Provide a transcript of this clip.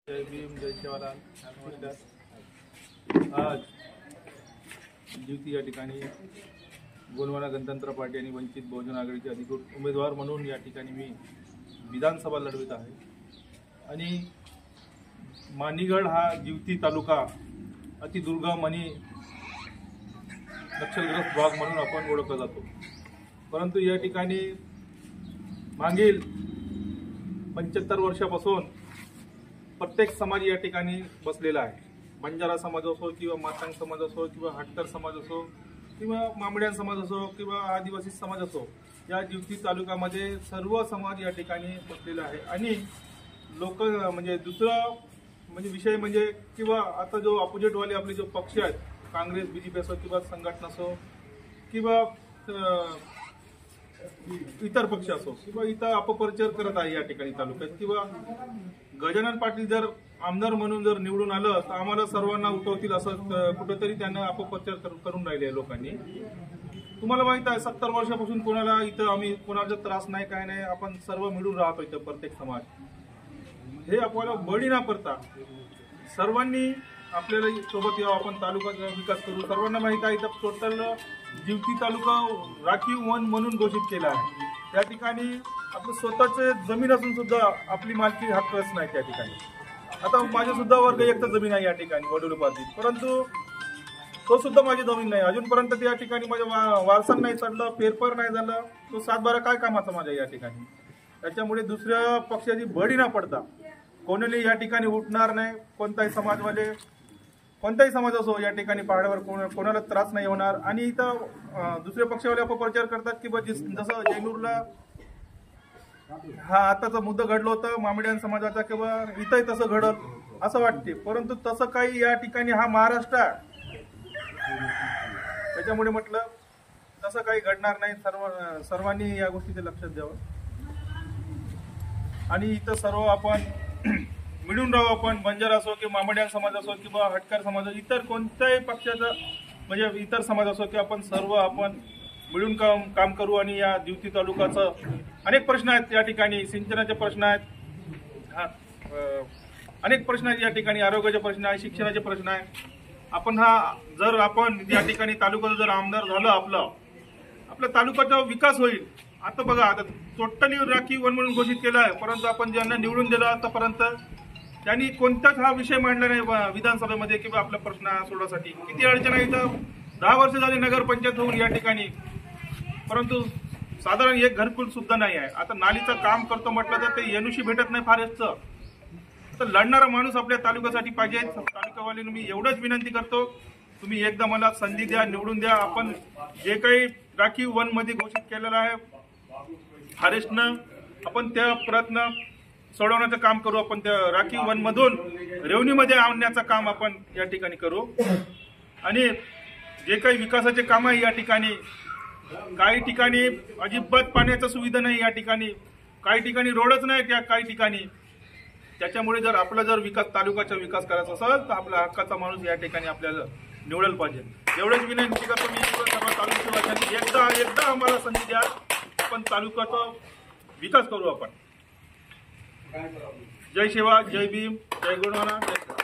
जय भीम, जय शिवराम. नमस्कार. आज ज्युती या ठिकाणी गोंडवाना गणतंत्र पार्टी आणि वंचित बहुजन आघाडीचे अधिकृत उमेदवार म्हणून या ठिकाणी मी विधानसभा लढवित आहे. आणि मानिगड हा ज्युती तालुका अतिदुर्गम आणि नक्षलग्रस्त भाग म्हणून आपण ओळखला जातो. परंतु या ठिकाणी मागील 75 वर्षापासून प्रत्येक समाज या ठिकाणी बसलेला आहे. बंजारा समाज असो किंवा मातंग समाज असो किंवा हटकर समाज असो किंवा मामड्यान समाज असो किंवा आदिवासी समाज असो, या ज्युती तालुक्यामध्ये सर्व समाज या ठिकाणी बसलेला आहे. आणि लोक म्हणजे दुसरा म्हणजे विषय म्हणजे किंवा आता जो अपोजिटवाले आपले जो पक्ष आहेत, काँग्रेस बीजेपी असो किंवा संघटना असो किंवा इतर पक्ष असो किंवा इतर अपप्रचार करत आहे या ठिकाणी तालुक्यात. किंवा गजानन पाटील जर आमदार म्हणून जर निवडून आलं तर आम्हाला सर्वांना उठवतील असं कुठेतरी त्यांना अपप्रचार करून राहिले लोकांनी. तुम्हाला माहित आहे 70 वर्षापासून कोणाला इथं आम्ही कोणाचा त्रास नाही, काय नाही, आपण सर्व मिळून राहतो इथं प्रत्येक समाज. हे आपल्याला बळी न पडता सर्वांनी आपल्याला सोबत यावं, आपण तालुक्याचा विकास करू. सर्वांना माहित आहे इथं टोटल ज्युती तालुका राखीव वन म्हणून घोषित केला आहे. त्या ठिकाणी आपलं स्वतःचे जमीन असून सुद्धा आपली मालकी हक्कच नाही त्या ठिकाणी. आता माझे सुद्धा वर्ग एक तर जमीन आहे या ठिकाणी वडोलीपासून, परंतु तो सुद्धा माझी जमीन नाही अजूनपर्यंत. त्या ठिकाणी माझ्या वारसांना नाही चढलं, फेरफार नाही झालं, तो 7-12 काय कामाचा माझ्या या ठिकाणी. त्याच्यामुळे दुसऱ्या पक्षाची बळी न पडता कोणालाही या ठिकाणी उठणार नाही. कोणताही समाजवाले कोणताही समाज असो या ठिकाणी पहाडावर कोणाला त्रास नाही होणार. आणि इथं दुसऱ्या पक्षावाले अपप्रचार करतात की जसं जैनूरला हा आताचा मुद्दा घडला होता मामिडियन समाजाचा किंवा इथंही तसं घडल असं वाटते, परंतु तसं काही या ठिकाणी हा महाराष्ट्र आहे. त्याच्यामुळे म्हटलं तसं काही घडणार नाही. सर्वांनी या गोष्टीचे लक्षात द्यावं. आणि इथं सर्व आपण मिळून राहू. आपण बंजारा असो किंवा मामडियन समाज असो किंवा हटकर समाज असो, इतर कोणत्याही पक्षाचा म्हणजे इतर समाज असो की आपण सर्व आपण मिळून काम करू. आणि या ज्युती तालुक्याचं अनेक प्रश्न आहेत या ठिकाणी. सिंचनाचे प्रश्न आहेत, अनेक प्रश्न आहेत या ठिकाणी. आरोग्याचे प्रश्न आहे, शिक्षणाचे प्रश्न आहे. आपण आपण या ठिकाणी तालुक्याचा जर आमदार झालं आपल्या तालुक्याचा विकास होईल. आता बघा, आता टोटली राखीव वन म्हणून घोषित केलं आहे, परंतु आपण ज्यांना निवडून दिलं आतापर्यंत त्यांनी कोणताच हा विषय मांडला नाही विधानसभेमध्ये किंवा आपला प्रश्न सोडवण्यासाठी. किती अडचण आहे इथं. 10 वर्ष झाली नगरपंचायत होऊन या ठिकाणी, परंतु साधारण एक घरकुल सुद्धा नाही आहे. आता नालीचं काम करतो म्हटलं तर ते एनओसी भेटत नाही फॉरेस्टचं. तर लढणारा माणूस आपल्या तालुक्यासाठी पाहिजे. तालुक्यावाल्यांना मी एवढंच विनंती करतो, तुम्ही एकदा मला संधी द्या, निवडून द्या. आपण जे काही राखीव वन मध्ये घोषित केलेलं आहे फॉरेस्टनं, आपण त्या प्रयत्न सोडवण्याचं काम करू. आपण त्या राखीव वन मधून रेव्हन्यू मध्ये आणण्याचं काम आपण या ठिकाणी करू. आणि जे काही विकासाचे काम आहे या ठिकाणी, काही ठिकाणी अजिबात पाण्याची सुविधा नाही या ठिकाणी, काही ठिकाणी रोडच नाही त्या काही ठिकाणी. त्याच्यामुळे जर आपला विकास तालुक्याचा विकास करायचा असेल तर आपला हक्काचा माणूस या ठिकाणी आपल्याला निवडायला पाहिजे. एवढंच विनंती करतो मी सर्व तालुक्यावाल्यांनी, एकदा आम्हाला संधी द्या, आपण तालुक्याचा विकास करू आपण. जय शिवा, जय भीम, जय गोंडवाना, जय